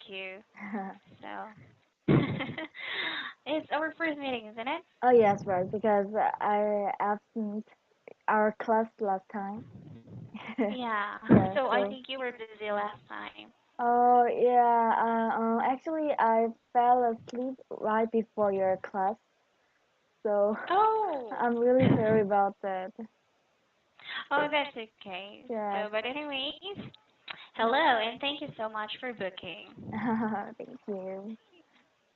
you. So, it's our first meeting, isn't it? Oh yes, right. Because I absent our class last time. Yeah. Yeah. So I So. think you were busy last time. Oh yeah. Actually, I fell asleep right before your class, so Oh. I'm really sorry about that. Oh, that's okay. So, Yes. but anyways, hello and thank you so much for booking. Thank you.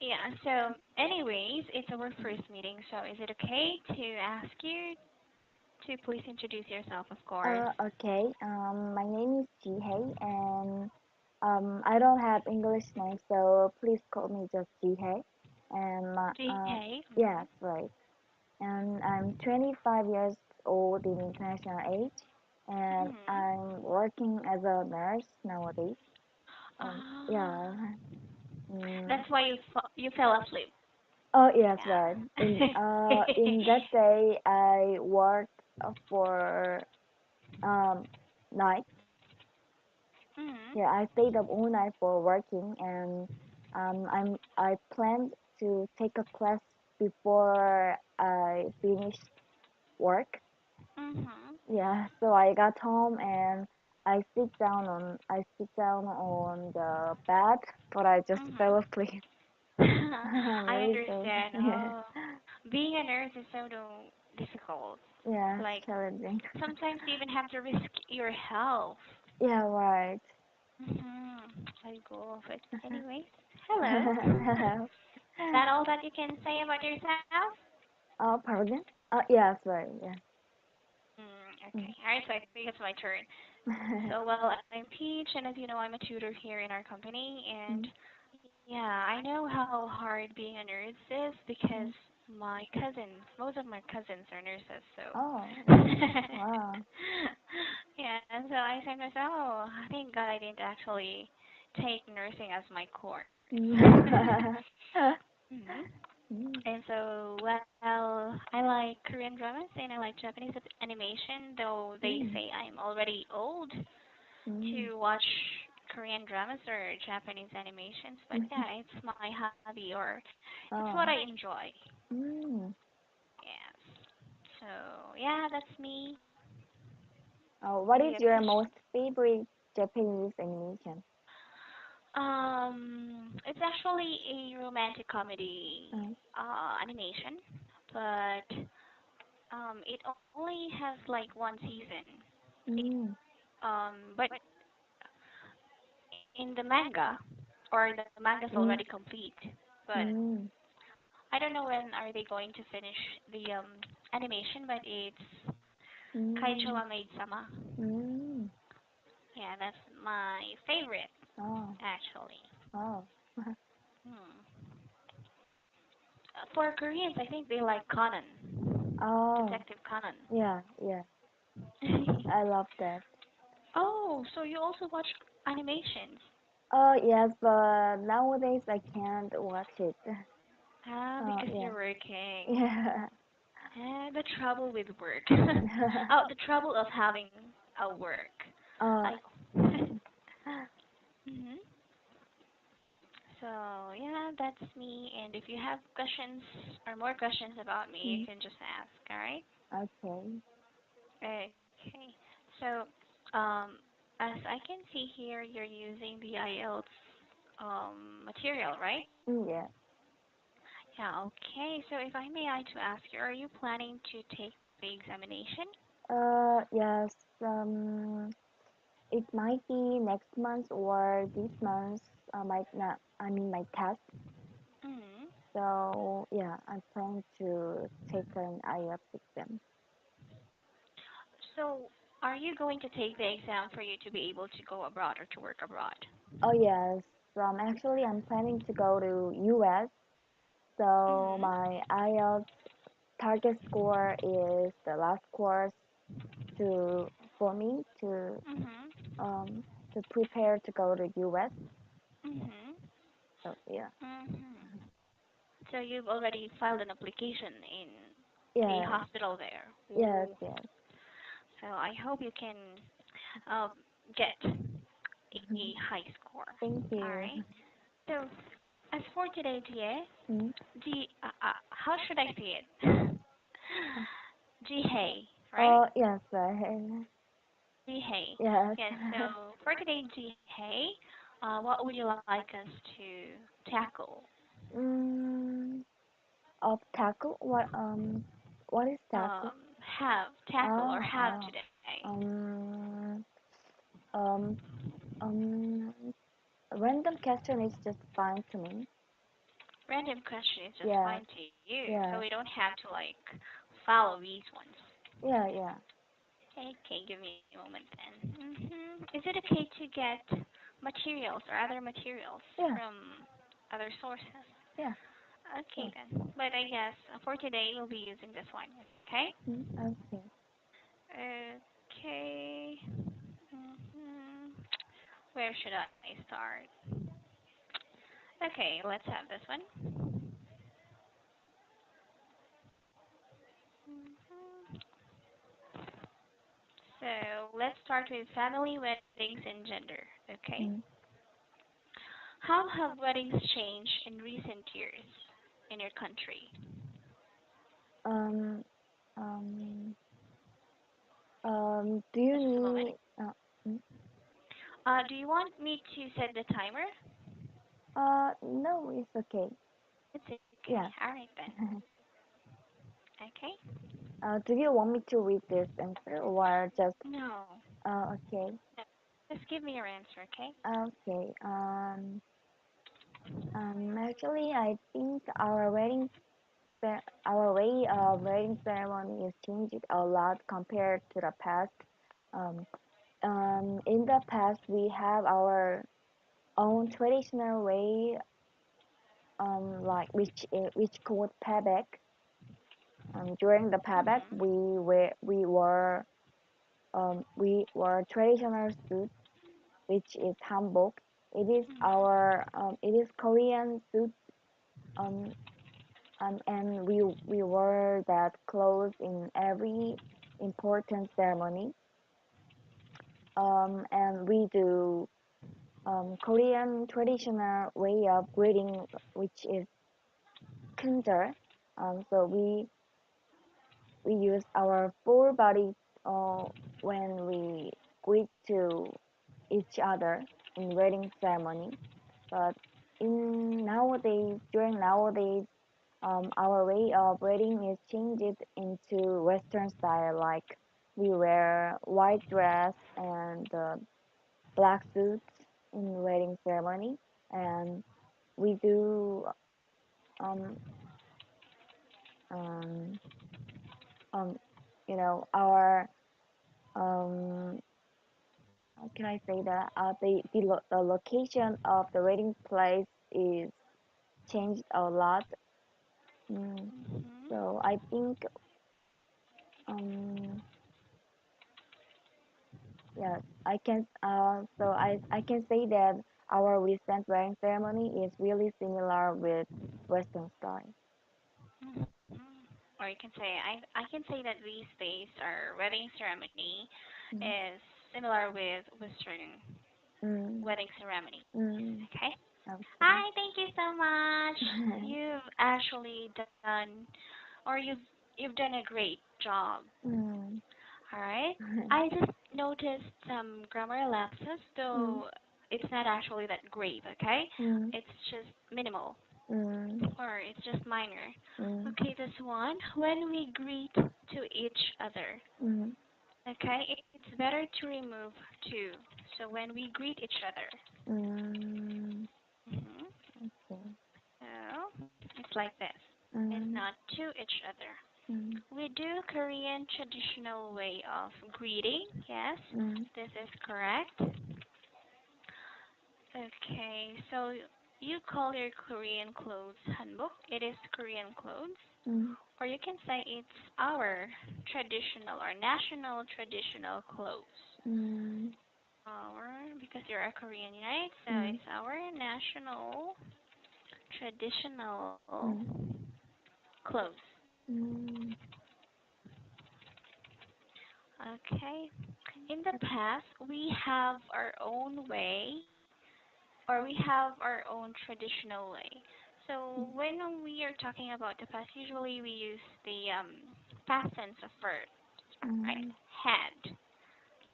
Yeah, so anyways, it's our first meeting, so is it okay to ask you to please introduce yourself, of course? Okay. My name is Jihei, and I don't have English name, so please call me just Jihei. And GK. yes, right. And I'm 25 years old in international age, and Mhm. I'm working as a nurse nowadays. Ah, Yeah. Mm. that's why you fell asleep. Oh yes, right. Yeah. In that day, I worked for um night. Mhm. Yeah, I stayed up all night for working, and I planned to take a class before I finished work. Mhm. Yeah, so I got home and I sit down on the bed, but I just fell Mhm. asleep. I'm I really sorry. understand. Yeah, Oh, being a nurse is so difficult. yeah, it's Like challenging. sometimes you even have to risk your health. Yeah, right. I go off it. Anyways, hello. Is that all that you can say about yourself? Oh, pardon? Yes, right. Yeah. Okay. Alright, so I think it's my turn. So, well, I'm Peach, and as you know, I'm a tutor here in our company, and Mm, yeah, I know how hard being a nurse is because mm. my cousins, most of my cousins are nurses, Oh, so. wow. Wow. Yeah, and so I said to myself, oh, thank God I didn't actually take nursing as my course. Mm. Mhm. Mm, And so, well, I like Korean dramas and I like Japanese animation, though they mm, say I'm already old mm, to watch Korean dramas or Japanese animations, but mm. yeah, it's my hobby or it's what I Oh. enjoy. Mm. Yes. So, yeah, that's me. What Do you is have a your question? most favorite Japanese animation? It's actually a romantic comedy Mm, animation, but it only has like one season. It, mm, but in the manga, or the manga's mm, already complete, but mm, I don't know when are they going to finish the animation, but it's Kaicho mm, wa Maid Sama. mm. Yeah, that's my favorite, Oh, actually. oh, Hmm. For Koreans, I think they like Conan, oh, Detective Conan. yeah, yeah. I love that. Oh, so you also watch animations? Oh, yes, but nowadays I can't watch it. Ah, Oh, because yeah, you're working. yeah. The trouble with work. Oh, the trouble of having a work. Oh, I. Mhm. So yeah, that's me. And if you have questions or more questions about me, you mm, can just ask. All right? okay. Okay. So, um, as I can see here, you're using the IELTS material, right? Mm, yeah. Yeah. Okay. So, if I may, I to ask you, are you planning to take the examination? Yes. It might be next month or this month. Might not. I mean, my test. Hmm. So yeah, I plan to take an IELTS exam. So, are you going to take the exam for you to be able to go abroad or to work abroad? Oh yes. Actually, I'm planning to go to US. So Hmm. my IELTS target score is the last course to for me Mhm. um to prepare to go to US. Mhm. So yeah. Mhm. So you've already filed an application in a Yes. hospital there. Yes. Ooh. Yes. So I hope you can um, get a high score. Thank All you. right. So, as for today, Jie, Mm. how should I say it? Jihei, right? Yes, I Jihei. yes. Yes. So for today, Jihei, what would you like us to tackle? mm, of tackle. What is tackle? Have tackle or Ah, have ah. today? Um, um, um. Random question is just fine to me. Random question is just Yes, fine to you, so we yes, don't have to like follow these ones. yeah, yeah, Okay, give me a moment then. Is it okay to get materials or other materials yeah, from other sources? yeah. Okay Sure. then. But I guess for today we'll be using this one. Okay. Okay. Okay. Where should I start? Okay, let's have this one. Mhm. So let's start with family weddings and gender. Okay. Mm. How have weddings changed in recent years in your country? Um, um, do you Just a moment. need? Mm, Do you want me to set the timer? no, it's okay. It's okay. Yeah. All right then. Okay. Do you want me to read this answer or just? No. Okay. No. Just give me your answer, okay? Okay. Actually, I think our way of wedding ceremony is changed a lot compared to the past. Um, in the past, we have our own traditional way, like which called payback. During the payback, Mhm. we wore traditional suit, which is hanbok. Mhm. It is Korean suit. Um, and we wore that clothes in every important ceremony. And we do Korean traditional way of greeting, which is kunjer. So we use our full body uh, when we greet to each other in wedding ceremony. But during nowadays, our way of wedding is changed into Western style. Like we wear white dress and black suits in wedding ceremony, and we do um um um our um how can I say that the location of the wedding place is changed a lot. Mm, Mhm. so I think um yes I can say that our recent wedding ceremony is really similar with Western style. Mhm. Or you can say I can say that these days our wedding ceremony Mm, is similar with Western mm, wedding ceremony. mm, Okay. okay. Hi, thank you so much. You've actually done, or you've done a great job. mm, All right. I just noticed some grammar lapses, mm, though it's not actually that grave. Okay. mm, It's just minimal, mm, or it's just minor. mm, Okay, this one. When we greet to each other. mm, Okay, it's better to remove to. So when we greet each other. mm, hmm okay. So it's like this. It's Mm, not to each other. mm, We do Korean traditional way of greeting. Yes, mm, this is correct. Okay, so you call your Korean clothes hanbok. It is Korean clothes. mm, Or you can say it's our traditional or national traditional clothes. mm, Because you're a Korean, right? So mm, it's our national traditional mm, clothes. mm, Okay. In the past, we have our own way or we have our own traditional way. So mm, when we are talking about the past, usually we use the past tense of verb, right? mm, Had.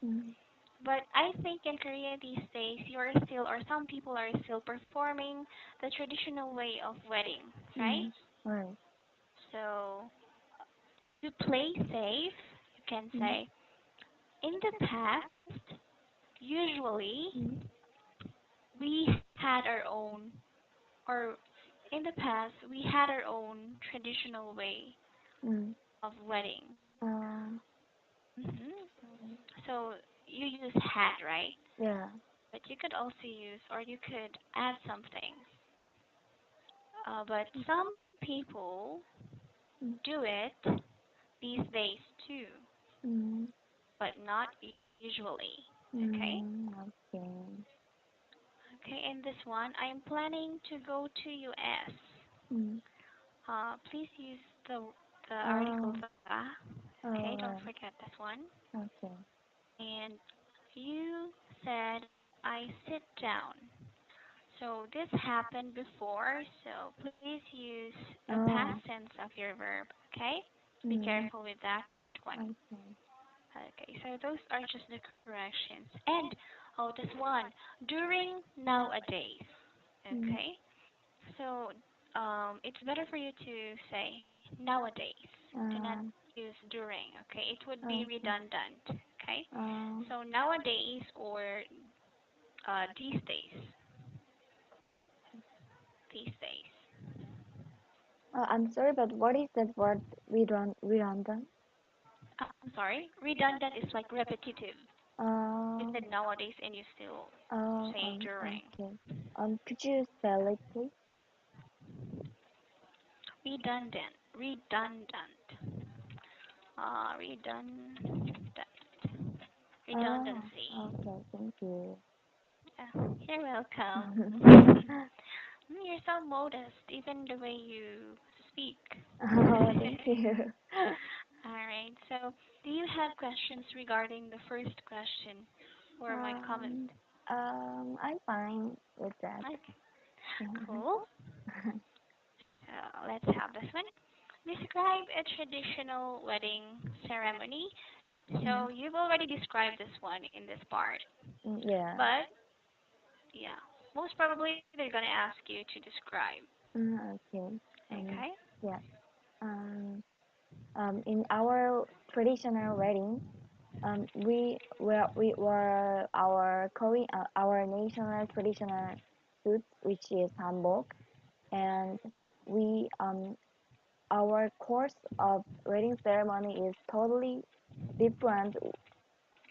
mm, But I think in Korea these days, you're still, or some people are still performing the traditional way of wedding, right? mm, right. So to play safe, you can Mm, say, in the past, usually mm, we had our own, or in the past, we had our own traditional way mm. of wedding. Uh, So you use had, right? yeah. But you could also use, or you could add something. But some people Mm, do it these days too, mm, but not usually. Okay? okay. Okay, in this one, I'm planning to go to US. Mm. Please use the article Oh, the. Okay, don't oh, forget this one. okay. And you said I sit down. So this happened before, so please use the past Oh, tense of your verb, okay? Be mm, careful with that one. okay. Okay, so those are just the corrections. And, oh, this one, during nowadays, Mm, okay? So it's better for you to say nowadays. Do not uh, use during, okay? It would be okay. redundant, okay? Uh, So nowadays or these days, these days. I'm sorry, but what is that word redundant? I'm sorry, redundant is like repetitive. You Uh, said nowadays and you still say during. okay. Could you spell it, please? Redundant, redundant, redundant, Oh, redundancy. okay. Thank you. You're welcome. You're so modest, even the way you speak. Oh, thank you. Alright, so do you have questions regarding the first question or my comment? Um, I'm fine with that. Okay, cool. Let's have this one. Describe a traditional wedding ceremony. So Mm, you've already described this one in this part, yeah. but yeah, most probably they're gonna ask you to describe. Okay. Um, Okay. yeah. Um, in our traditional wedding, we were our Korean our national traditional suit, which is hanbok, and we our course of wedding ceremony is totally different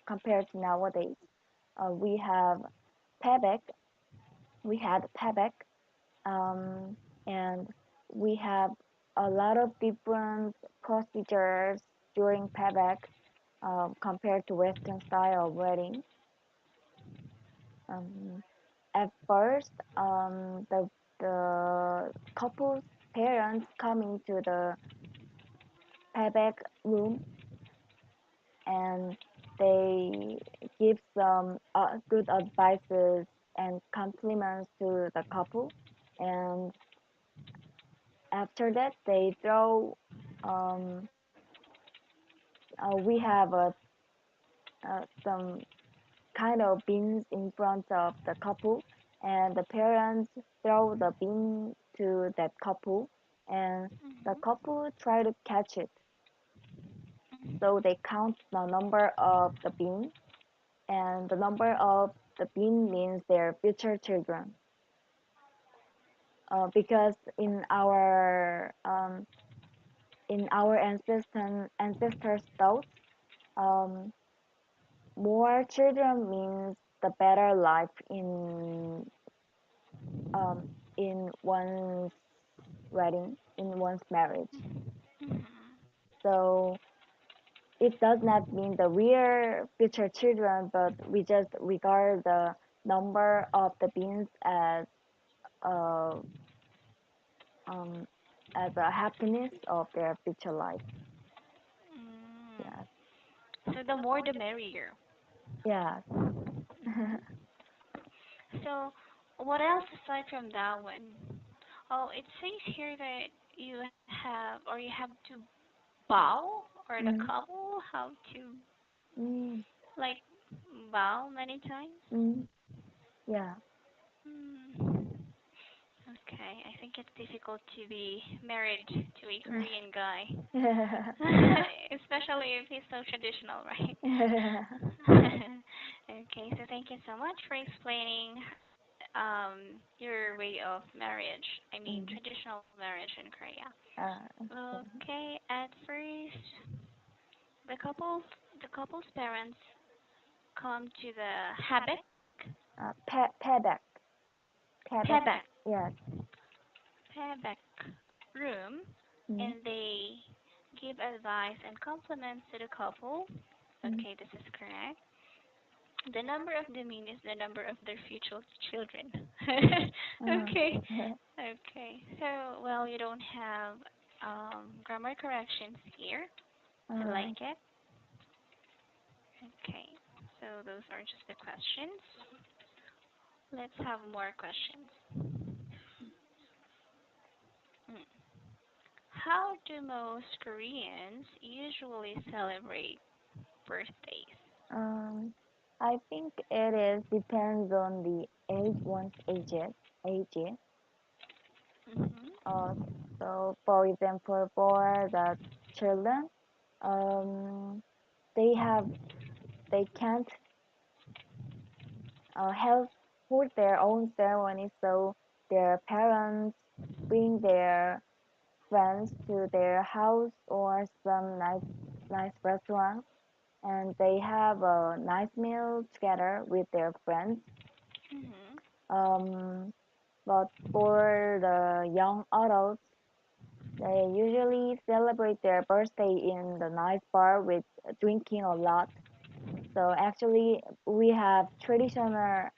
compared to nowadays. We have payback, we had payback, um, and we have a lot of different procedures during payback compared to Western style of wedding. Um, at first, the couple's parents coming to the payback room and they give some good advices and compliments to the couple, and after that they throw um, we have some kind of beans in front of the couple, and the parents throw the bean to that couple, and the Mhm. couple try to catch it. Mhm. So they count the number of the bean, and the number of the bean means their future children. Because in our ancestors' thoughts, um, more children means the better life in one's wedding, in one's marriage. Mhm. So it does not mean the real future children, but we just regard the number of the beans uh, um, as a happiness of their future life. Mm. Yes, So the more the merrier. yes. Mhm. So what else aside from that one? Oh, it says here that you have or you have to bow or the Mm, couple have to mm, like bow many times. mm, yeah. Hmm. Okay, I think it's difficult to be married to a Korean guy, especially if he's so traditional, right? Okay, so thank you so much for explaining your way of marriage. I mean, Mm, traditional marriage in Korea. okay. Okay, at first, the couple's parents come to the Payback. Payback. Payback Yes. payback room, Mm, and they give advice and compliments to the couple. mm, Okay, this is correct. The number of the mean is the number of their future children. uh, Okay, okay. So, well, you don't have grammar corrections here. I uh, like it. Okay, so those are just the questions. Let's have more questions. Mm. How do most Koreans usually celebrate birthdays? um, I think it is depends on the age, one's age. Mm-hmm. Uh, so for example, for the children, um, they have they can't have hold their own ceremony, so their parents bring their friends to their house or some nice restaurant, and they have a nice meal together with their friends. Mm-hmm. But for the young adults, they usually celebrate their birthday in the nice bar with drinking a lot. So actually, we have traditional,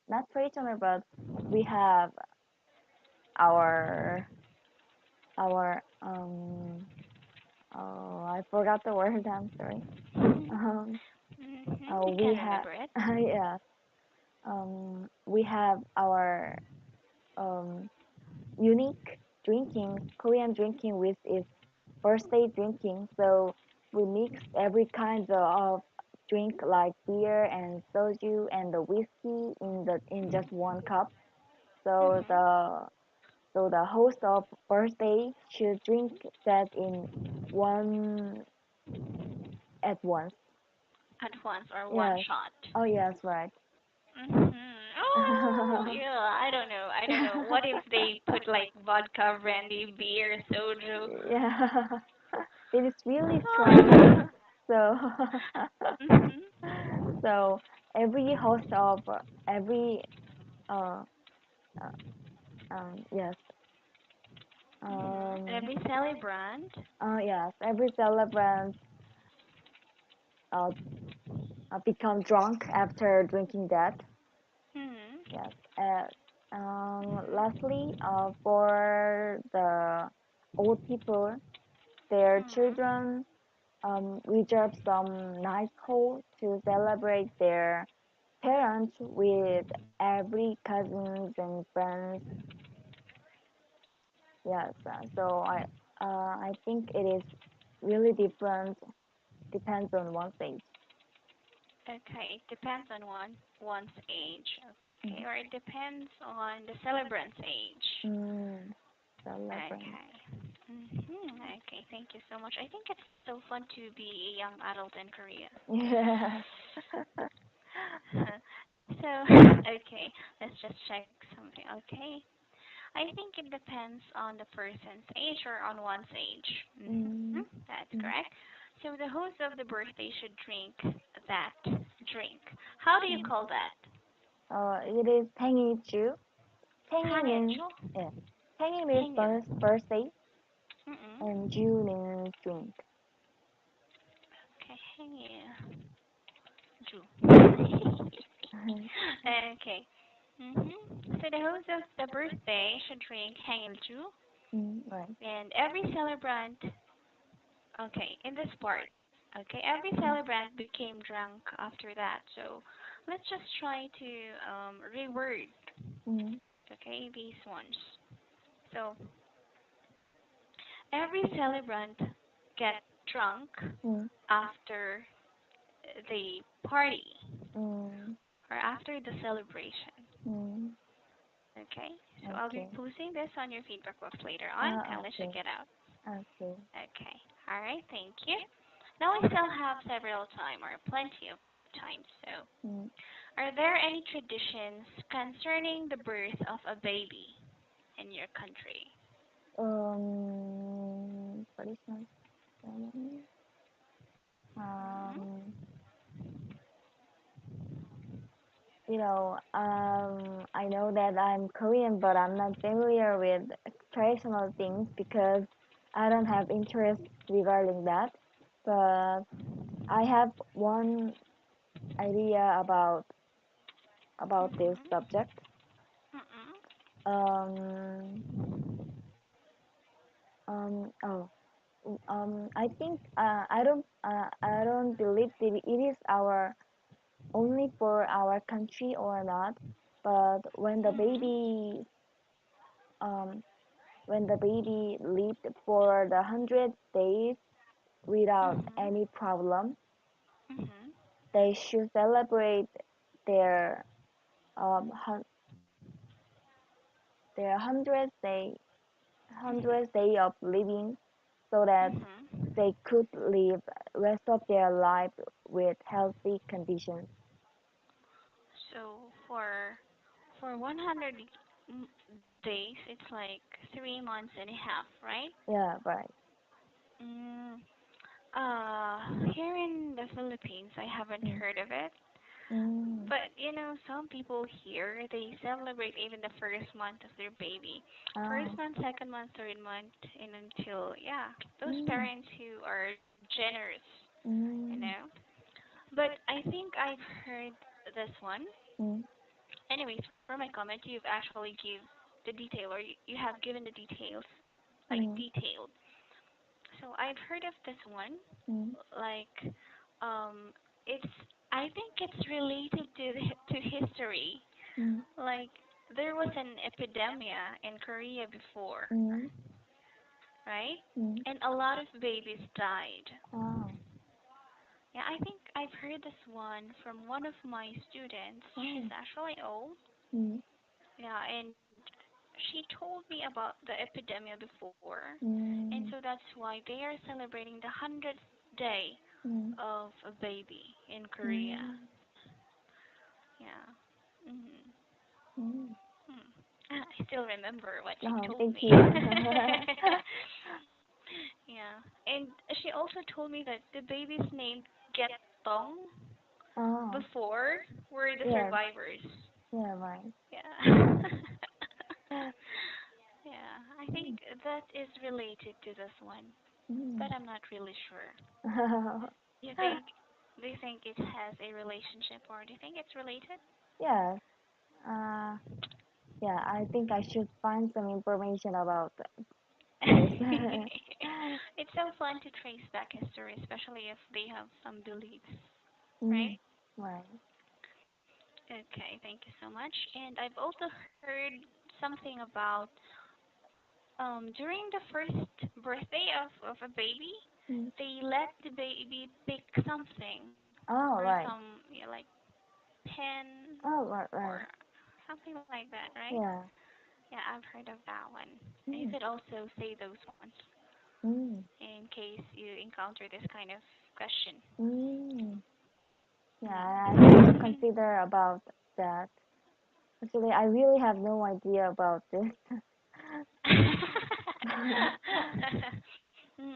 not traditional, but we have our our oh, I forgot the word. I'm sorry. Um, Mm-hmm. You we can have remember it. yes. We have our unique drinking, Korean drinking with its birthday drinking. So we mix every kind of drink like beer and soju and the whiskey in just one cup. So Mm-hmm. the host of birthday should drink that in one at once. At once or one Yes. shot. Oh yes, right. Mm-hmm. Oh, yeah. I don't know. I don't know. What if they put like vodka, brandy, beer, soju? Yeah. It is really strong. So Mm-hmm. so every host of every uh, uh yes Mm-hmm. um Every celebrant. yes, every celebrant uh, become drunk after drinking that. Mm-hmm. Yes. Lastly, for the old people, their Mm-hmm. children reserve some nice hall to celebrate their parents with every cousins and friends. Yes. I think it is really different. Depends on one's age. Okay, it depends on one's age. Okay, Mm. or it depends on the celebrant's age. Mm, celebrant. Okay. Mm-hmm. Okay, thank you so much. I think it's so fun to be a young adult in Korea. Yeah. So, okay, let's just check something. Okay. I think it depends on the person's age or on one's age. Mm, That's mm, correct. So the host of the birthday should drink that drink. How do you mm. call that? It is Tangy Chu. Tangy means Hangyeonju? yeah. Tangy means Hangyeon. birthday, and Mm-mm. Ju means drink. Okay, Hangyeonju. Okay. So the host of the birthday should drink Hangyeonju, Right. and every celebrant. Okay, in this part. Okay, every Mm, celebrant became drunk after that. So let's just try to reword. mm, Okay, these ones. So every celebrant get drunk mm, after the party mm, or after the celebration. mm. Okay, so I'll be Okay. posting this on your feedback box later on. Kindly check Okay. it out. Okay. Okay, all right, thank you. Now we still have several time or plenty of time. So, Mm. are there any traditions concerning the birth of a baby in your country? Traditional ceremony. Hmm. Um, I know that I'm Korean, but I'm not familiar with traditional things because I don't have interest regarding that. But I have one idea about this Mhm. subject. Mhm. Um, oh, I don't believe that it is our only for our country or not. But Mhm. um, when the baby lived for the 100 days without Mhm. any problem, Mhm. they should celebrate their um hun- their hundredth day of living so that Mhm. they could live rest of their life with healthy conditions. So for 100 days, it's like 3 months and a half, right? Yeah, right. Mm, Here in the Philippines, I haven't Mm, heard of it. mm, But some people here they celebrate even the first month of their baby, ah, first month, second month, third month, and until yeah, those mm, parents who are generous, you know. mm, But I think I've heard this one. mm, Anyways, for my comment, you've actually give the detail, or you have given the details, like mm, detailed. So I've heard of this one, mm, like, it's. I think it's related to history. mm, Like there was an epidemia in Korea before, mm, right? mm, And a lot of babies died. ah, Yeah, I think I've heard this one from one of my students. She's oh, actually old. mm, Yeah, and she told me about the epidemia before. And so mm, that's why they are celebrating the 100th day mm, of a baby in Korea. mm, Yeah. Mhm. mm. Hmm. I still remember what she Oh, told thank me. you. Yeah. And she also told me that the babies named Get Tong Oh, before were the yes, survivors. yeah, right. Yeah. Yeah. I think Mm, that is related to this one, mm. but I'm not really sure. You think do you think it has a relationship or do you think it's related? Yes. Uh, yeah, I think I should find some information about this. It's so fun to trace back history, especially if they have some beliefs, right? Mm, right. Okay, thank you so much. And I've also heard something about during the first birthday of a baby, Mm. they let the baby pick something or Oh, right. some like pen Oh, right, or right. something like that, right? Yeah. Yeah, I've heard of that one. And you could Mm, also say those ones mm, in case you encounter this kind of question. mm. Yeah, I should Hmm. consider about that. Actually, I really have no idea about this.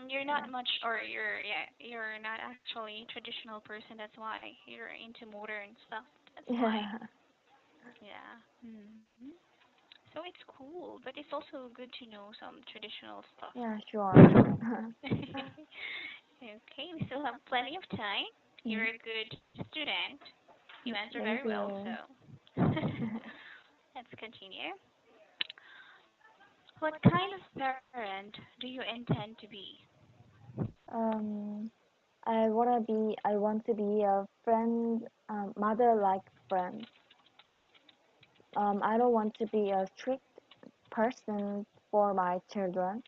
You're not Yeah. much, or you're not actually a traditional person. That's why you're into modern stuff. That's why. Yeah. Yeah. So it's cool, but it's also good to know some traditional stuff. Yeah, sure. Okay, we still have plenty of time. You're Mm, a good student. You answer very thank well, you. so let's continue. What kind of parent do you intend to be? Um, I want to be a friend, mother like friend. I don't want to be a strict person for my children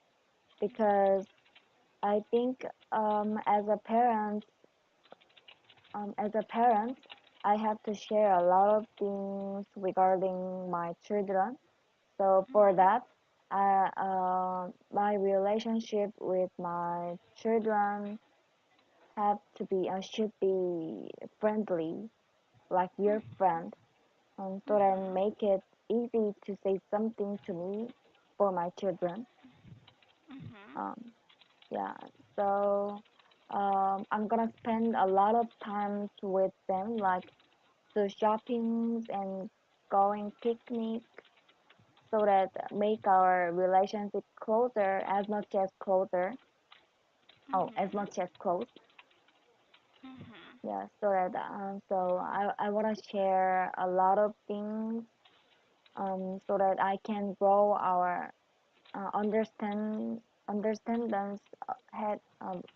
because I think as a parent, I have to share a lot of things regarding my children. So for Mhm. that, my relationship with my children have to be should be friendly, like your Mhm. friend, so that Mhm. make it easy to say something to me for my children. Mhm. Um, yeah, so I'm gonna spend a lot of times with them, like the shoppings and going picnic, so that make our relationship closer, as much as closer. Oh, as Mhm. much as close. Mhm. Yeah, so that I wanna share a lot of things, so that I can grow our understandings head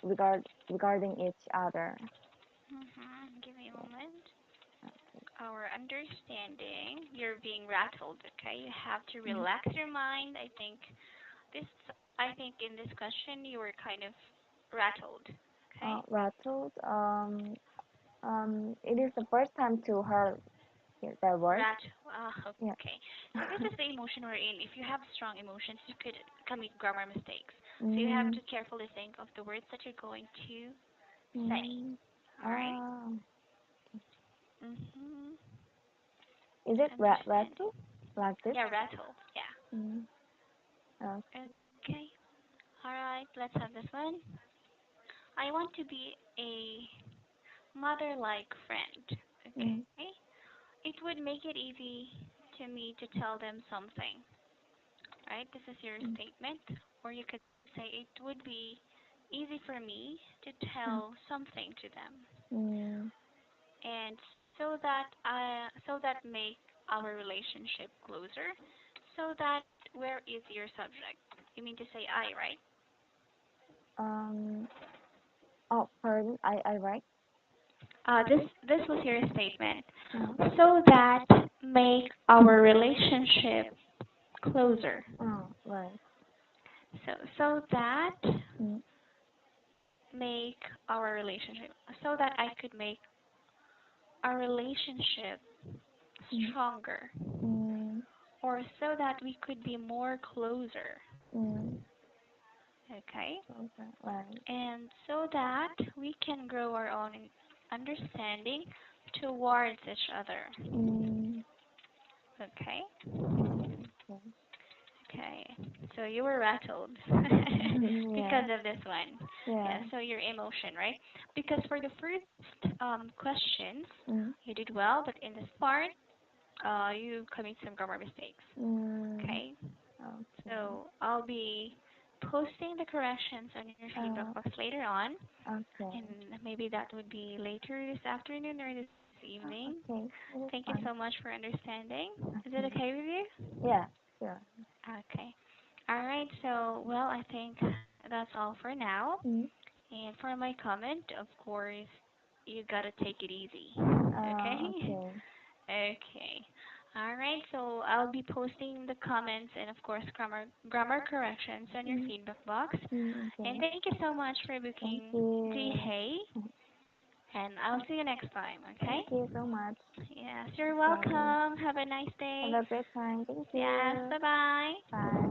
regarding each other. Mhm. Give me a Yeah. moment. Our understanding. You're being rattled. Okay. You have to Mm. relax your mind. This. I think in this question you were kind of rattled. Okay. Rattled. It is the first time to hear that word. Rat. Yeah. Okay. So this is the emotion we're in. If you have strong emotions, you could commit grammar mistakes. So you have mm, to carefully think of the words that you're going to say. mm, All right. ah, Mhm. is it Understanding. rattle like this? Yeah, rattle. Yeah. Mm, Okay. All right. Let's have this one. I want to be a mother-like friend. mm, Okay. It would make it easy to me to tell them something. Right. This is your mm, statement, or you could say it would be easy for me to mm, tell something to them, mm, and so that make our relationship closer. So that where is your subject? You mean to say I, right? um. Oh, pardon. I write. This was your statement. Uh, So that make our relationship closer. right. So that Mm, make our relationship so that I could make our relationship mm, stronger, mm, or so that we could be more closer. mm. Okay. Okay. Right. And so that we can grow our own understanding towards each other. Mm, Okay. okay. Okay. So you were rattled Yeah. because of this one. Yeah. Yeah, so your emotion, right? Because for the first questions, Mm, you did well, but in this part, you commit some grammar mistakes. mm, Okay. okay. So I'll be posting the corrections on your feedback Uh, box later on, okay. and maybe that would be later this afternoon or this evening. Okay. Thank you It is so much fine. for understanding. Is it okay Okay. with you? Yeah. Sure. Okay. All right. So, well, I think that's all for now. Mm, And for my comment, of course, you gotta take it easy. Okay? okay. Okay. All right. So I'll be posting the comments and of course grammar corrections on your Mm, feedback box. And okay. thank you so much for Thank booking G you. Hey. And I'll see you next time. Okay? Thank you so much. Yes, you're Okay. welcome. Have a nice Have day. a great time. Thank Yes. you. Bye bye. Bye.